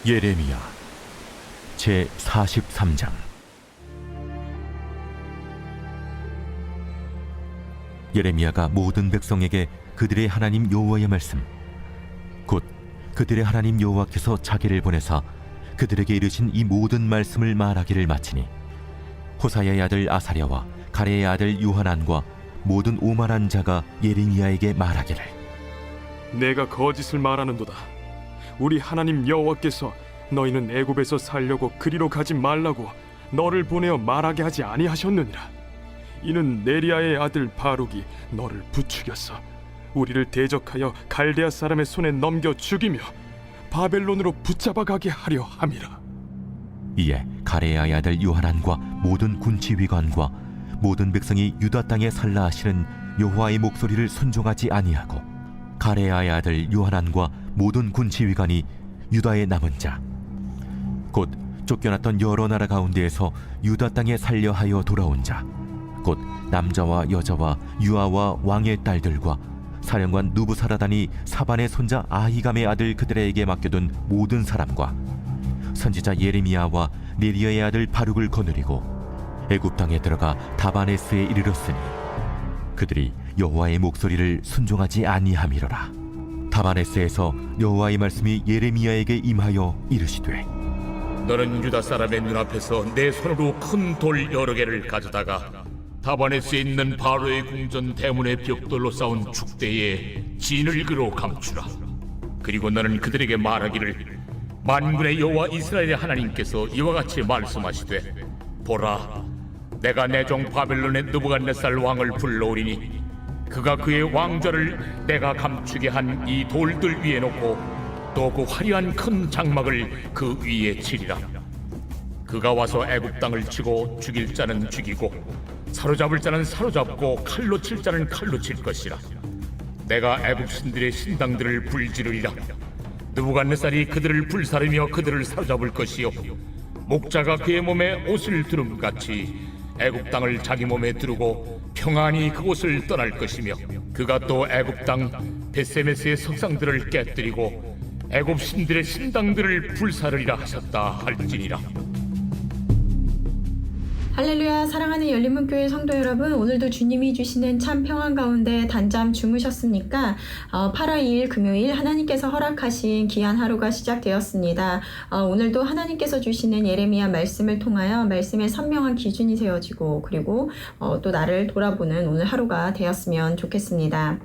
예레미야 제 43장. 예레미야가 모든 백성에게 그들의 하나님 여호와의 말씀, 곧 그들의 하나님 여호와께서 자기를 보내사 그들에게 이르신 이 모든 말씀을 말하기를 마치니, 호사야의 아들 아사랴와 가레의 아들 요하난과 모든 오만한 자가 예레미야에게 말하기를, 내가 거짓을 말하는도다. 우리 하나님 여호와께서 너희는 애굽에서 살려고 그리로 가지 말라고 너를 보내어 말하게 하지 아니하셨느니라. 이는 네리야의 아들 바룩이 너를 부추겼어 우리를 대적하여 갈대아 사람의 손에 넘겨 죽이며 바벨론으로 붙잡아 가게 하려 함이라. 이에 가레야의 아들 요하난과 모든 군치위관과 모든 백성이 유다 땅에 살라 하시는 여호와의 목소리를 순종하지 아니하고, 가레야의 아들 요하난과 모든 군치위관이 유다의 남은 자, 곧 쫓겨났던 여러 나라 가운데에서 유다 땅에 살려 하여 돌아온 자, 곧 남자와 여자와 유아와 왕의 딸들과 사령관 누부사라단이 사반의 손자 아히감의 아들 그들에게 맡겨둔 모든 사람과 선지자 예레미야와 네리야의 아들 바룩을 거느리고 애굽 땅에 들어가 다바네스에 이르렀으니, 그들이 여호와의 목소리를 순종하지 아니함이로라. 다바네스에서 여호와의 말씀이 예레미야에게 임하여 이르시되, 너는 유다 사람의 눈앞에서 내 손으로 큰 돌 여러 개를 가져다가 다바네스에 있는 바로의 궁전 대문의 벽돌로 쌓은 축대에 진흙으로 감추라. 그리고 너는 그들에게 말하기를, 만군의 여호와 이스라엘의 하나님께서 이와 같이 말씀하시되, 보라, 내가 내 종 바벨론의 느부갓네살 왕을 불러오리니 그가 그의 왕좌를 내가 감추게 한 이 돌들 위에 놓고 또 그 화려한 큰 장막을 그 위에 치리라. 그가 와서 애굽 땅을 치고 죽일 자는 죽이고 사로잡을 자는 사로잡고 칼로 칠 자는 칼로 칠 것이라. 내가 애굽 신들의 신당들을 불지르리라. 느부갓네살이 그들을 불사르며 그들을 사로잡을 것이요, 목자가 그의 몸에 옷을 두름같이 애굽 땅을 자기 몸에 두르고 평안히 그곳을 떠날 것이며, 그가 또 애굽 땅 베세메스의 석상들을 깨뜨리고 애굽 신들의 신당들을 불사르리라 하셨다 할지니라. 할렐루야. 사랑하는 열린문교회 성도 여러분, 오늘도 주님이 주시는 참 평안 가운데 단잠 주무셨습니까? 8월 2일 금요일 하나님께서 허락하신 귀한 하루가 시작되었습니다. 오늘도 하나님께서 주시는 예레미야 말씀을 통하여 말씀의 선명한 기준이 세워지고, 그리고 또 나를 돌아보는 오늘 하루가 되었으면 좋겠습니다.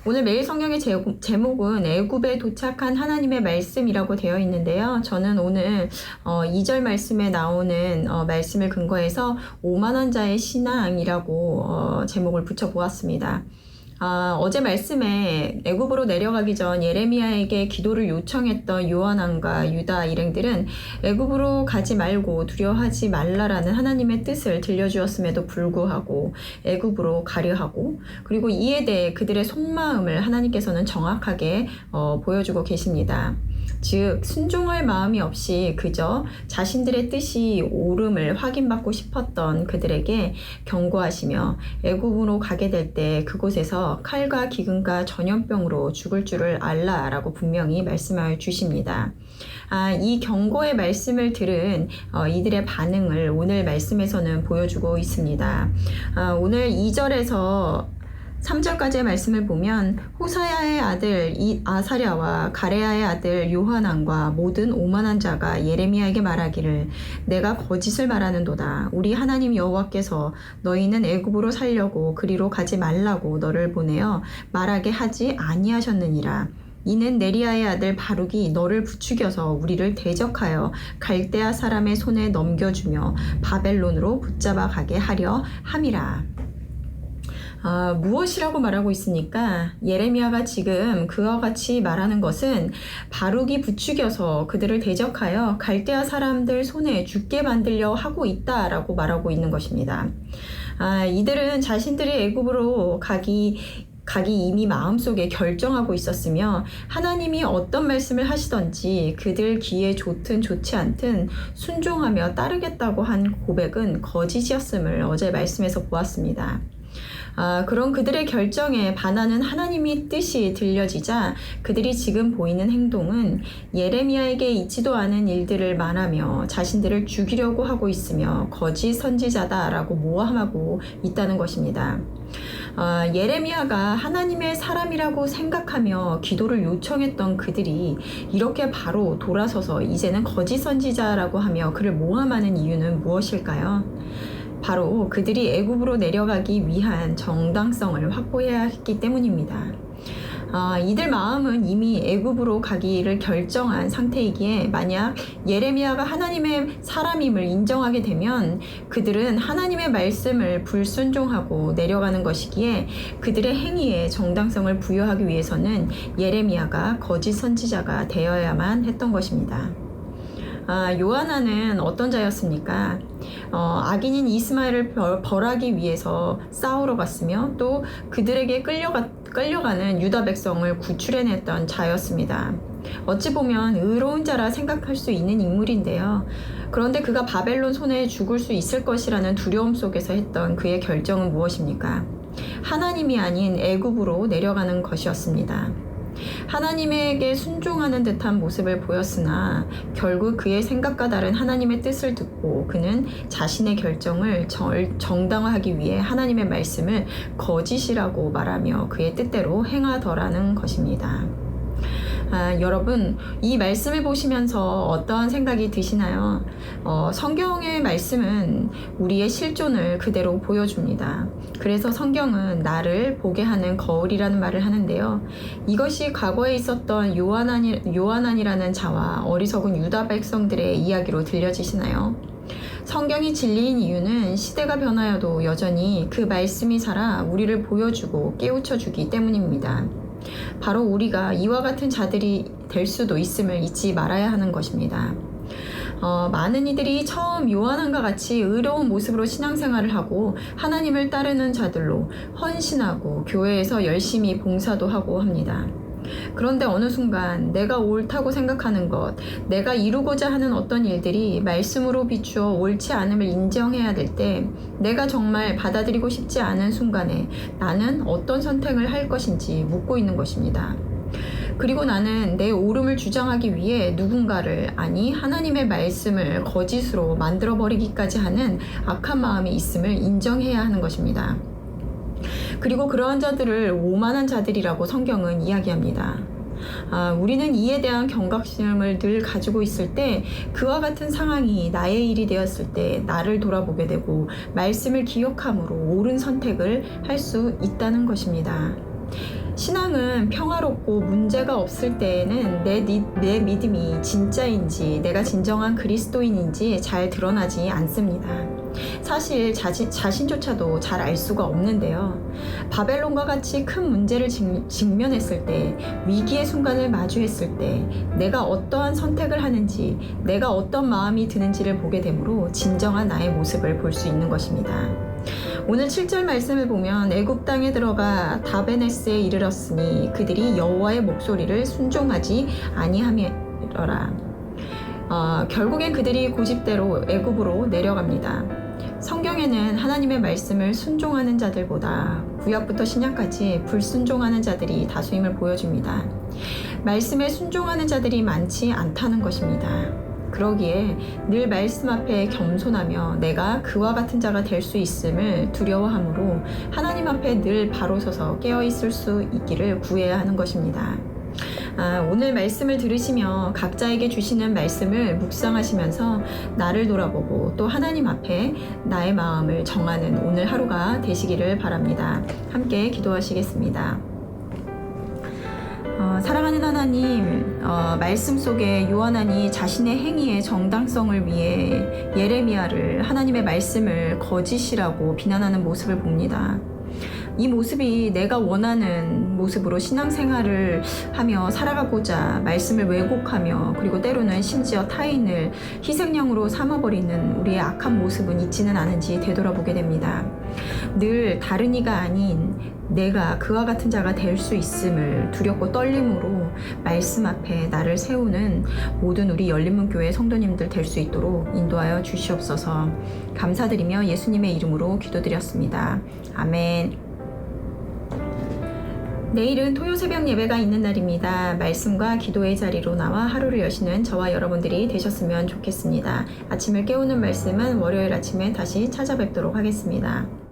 오늘 매일 성경의 제목은 애굽에 도착한 하나님의 말씀이라고 되어 있는데요. 저는 오늘 2절 말씀에 나오는 말씀을 근거해서 오만한 자의 신앙이라고 제목을 붙여보았습니다. 어제 말씀에 애굽으로 내려가기 전 예레미야에게 기도를 요청했던 요한왕과 유다 일행들은 애굽으로 가지 말고 두려워하지 말라라는 하나님의 뜻을 들려주었음에도 불구하고 애굽으로 가려 하고, 그리고 이에 대해 그들의 속마음을 하나님께서는 정확하게 보여주고 계십니다. 즉, 순종할 마음이 없이 그저 자신들의 뜻이 옳음을 확인받고 싶었던 그들에게 경고하시며, 애굽으로 가게 될 때 그곳에서 칼과 기근과 전염병으로 죽을 줄을 알라라고 분명히 말씀하여 주십니다. 이 경고의 말씀을 들은 이들의 반응을 오늘 말씀에서는 보여주고 있습니다. 오늘 2절에서 3절까지의 말씀을 보면, 호사야의 아들 아사랴와 가레야의 아들 요하난과 모든 오만한 자가 예레미야에게 말하기를, 내가 거짓을 말하는도다. 우리 하나님 여호와께서 너희는 애굽으로 살려고 그리로 가지 말라고 너를 보내어 말하게 하지 아니하셨느니라. 이는 네리야의 아들 바룩이 너를 부추겨서 우리를 대적하여 갈대아 사람의 손에 넘겨주며 바벨론으로 붙잡아 가게 하려 함이라. 무엇이라고 말하고 있습니까? 예레미야가 지금 그와 같이 말하는 것은 바룩이 부추겨서 그들을 대적하여 갈대아 사람들 손에 죽게 만들려 하고 있다라고 말하고 있는 것입니다. 이들은 자신들이 애굽으로 가기 이미 마음속에 결정하고 있었으며, 하나님이 어떤 말씀을 하시던지 그들 귀에 좋든 좋지 않든 순종하며 따르겠다고 한 고백은 거짓이었음을 어제 말씀에서 보았습니다. 그런 그들의 결정에 반하는 하나님의 뜻이 들려지자 그들이 지금 보이는 행동은 예레미야에게 있지도 않은 일들을 말하며 자신들을 죽이려고 하고 있으며 거짓 선지자다라고 모함하고 있다는 것입니다. 예레미야가 하나님의 사람이라고 생각하며 기도를 요청했던 그들이 이렇게 바로 돌아서서 이제는 거짓 선지자라고 하며 그를 모함하는 이유는 무엇일까요? 바로 그들이 애굽으로 내려가기 위한 정당성을 확보해야 했기 때문입니다. 이들 마음은 이미 애굽으로 가기를 결정한 상태이기에 만약 예레미야가 하나님의 사람임을 인정하게 되면 그들은 하나님의 말씀을 불순종하고 내려가는 것이기에 그들의 행위에 정당성을 부여하기 위해서는 예레미야가 거짓 선지자가 되어야만 했던 것입니다. 요하나는 어떤 자였습니까? 악인인 이스마엘을 벌하기 위해서 싸우러 갔으며 또 그들에게 끌려가는 유다 백성을 구출해냈던 자였습니다. 어찌 보면 의로운 자라 생각할 수 있는 인물인데요. 그런데 그가 바벨론 손에 죽을 수 있을 것이라는 두려움 속에서 했던 그의 결정은 무엇입니까? 하나님이 아닌 애굽으로 내려가는 것이었습니다. 하나님에게 순종하는 듯한 모습을 보였으나 결국 그의 생각과 다른 하나님의 뜻을 듣고 그는 자신의 결정을 정당화하기 위해 하나님의 말씀을 거짓이라고 말하며 그의 뜻대로 행하더라는 것입니다. 여러분, 이 말씀을 보시면서 어떠한 생각이 드시나요? 성경의 말씀은 우리의 실존을 그대로 보여줍니다. 그래서 성경은 나를 보게 하는 거울이라는 말을 하는데요. 이것이 과거에 있었던 요하난이라는 자와 어리석은 유다 백성들의 이야기로 들려지시나요? 성경이 진리인 이유는 시대가 변하여도 여전히 그 말씀이 살아 우리를 보여주고 깨우쳐주기 때문입니다. 바로 우리가 이와 같은 자들이 될 수도 있음을 잊지 말아야 하는 것입니다. 많은 이들이 처음 요한과 같이 의로운 모습으로 신앙생활을 하고 하나님을 따르는 자들로 헌신하고 교회에서 열심히 봉사도 하고 합니다. 그런데 어느 순간 내가 옳다고 생각하는 것, 내가 이루고자 하는 어떤 일들이 말씀으로 비추어 옳지 않음을 인정해야 될 때 내가 정말 받아들이고 싶지 않은 순간에 나는 어떤 선택을 할 것인지 묻고 있는 것입니다. 그리고 나는 내 옳음을 주장하기 위해 누군가를, 아니 하나님의 말씀을 거짓으로 만들어버리기까지 하는 악한 마음이 있음을 인정해야 하는 것입니다. 그리고 그러한 자들을 오만한 자들이라고 성경은 이야기합니다. 우리는 이에 대한 경각심을 늘 가지고 있을 때 그와 같은 상황이 나의 일이 되었을 때 나를 돌아보게 되고 말씀을 기억함으로 옳은 선택을 할 수 있다는 것입니다. 신앙은 평화롭고 문제가 없을 때에는 내 믿음이 진짜인지 내가 진정한 그리스도인인지 잘 드러나지 않습니다. 사실 자신조차도 잘 알 수가 없는데요. 바벨론과 같이 큰 문제를 직면했을 때, 위기의 순간을 마주했을 때 내가 어떠한 선택을 하는지, 내가 어떤 마음이 드는지를 보게 되므로 진정한 나의 모습을 볼 수 있는 것입니다. 오늘 7절 말씀을 보면 애굽 땅에 들어가 다베네스에 이르렀으니 그들이 여호와의 목소리를 순종하지 아니하미러라. 결국엔 그들이 고집대로 애굽으로 내려갑니다. 성경에는 하나님의 말씀을 순종하는 자들보다 구약부터 신약까지 불순종하는 자들이 다수임을 보여줍니다. 말씀에 순종하는 자들이 많지 않다는 것입니다. 그러기에 늘 말씀 앞에 겸손하며 내가 그와 같은 자가 될 수 있음을 두려워하므로 하나님 앞에 늘 바로 서서 깨어있을 수 있기를 구해야 하는 것입니다. 오늘 말씀을 들으시며 각자에게 주시는 말씀을 묵상하시면서 나를 돌아보고 또 하나님 앞에 나의 마음을 정하는 오늘 하루가 되시기를 바랍니다. 함께 기도하시겠습니다. 사랑하는 하나님, 말씀 속에 요한이 자신의 행위의 정당성을 위해 예레미야를, 하나님의 말씀을 거짓이라고 비난하는 모습을 봅니다. 이 모습이 내가 원하는 모습으로 신앙생활을 하며 살아가고자 말씀을 왜곡하며 그리고 때로는 심지어 타인을 희생양으로 삼아버리는 우리의 악한 모습은 있지는 않은지 되돌아보게 됩니다. 늘 다른 이가 아닌 내가 그와 같은 자가 될 수 있음을 두렵고 떨림으로 말씀 앞에 나를 세우는 모든 우리 열린문교회 성도님들 될 수 있도록 인도하여 주시옵소서. 감사드리며 예수님의 이름으로 기도드렸습니다. 아멘. 내일은 토요 새벽 예배가 있는 날입니다. 말씀과 기도의 자리로 나와 하루를 여시는 저와 여러분들이 되셨으면 좋겠습니다. 아침을 깨우는 말씀은 월요일 아침에 다시 찾아뵙도록 하겠습니다.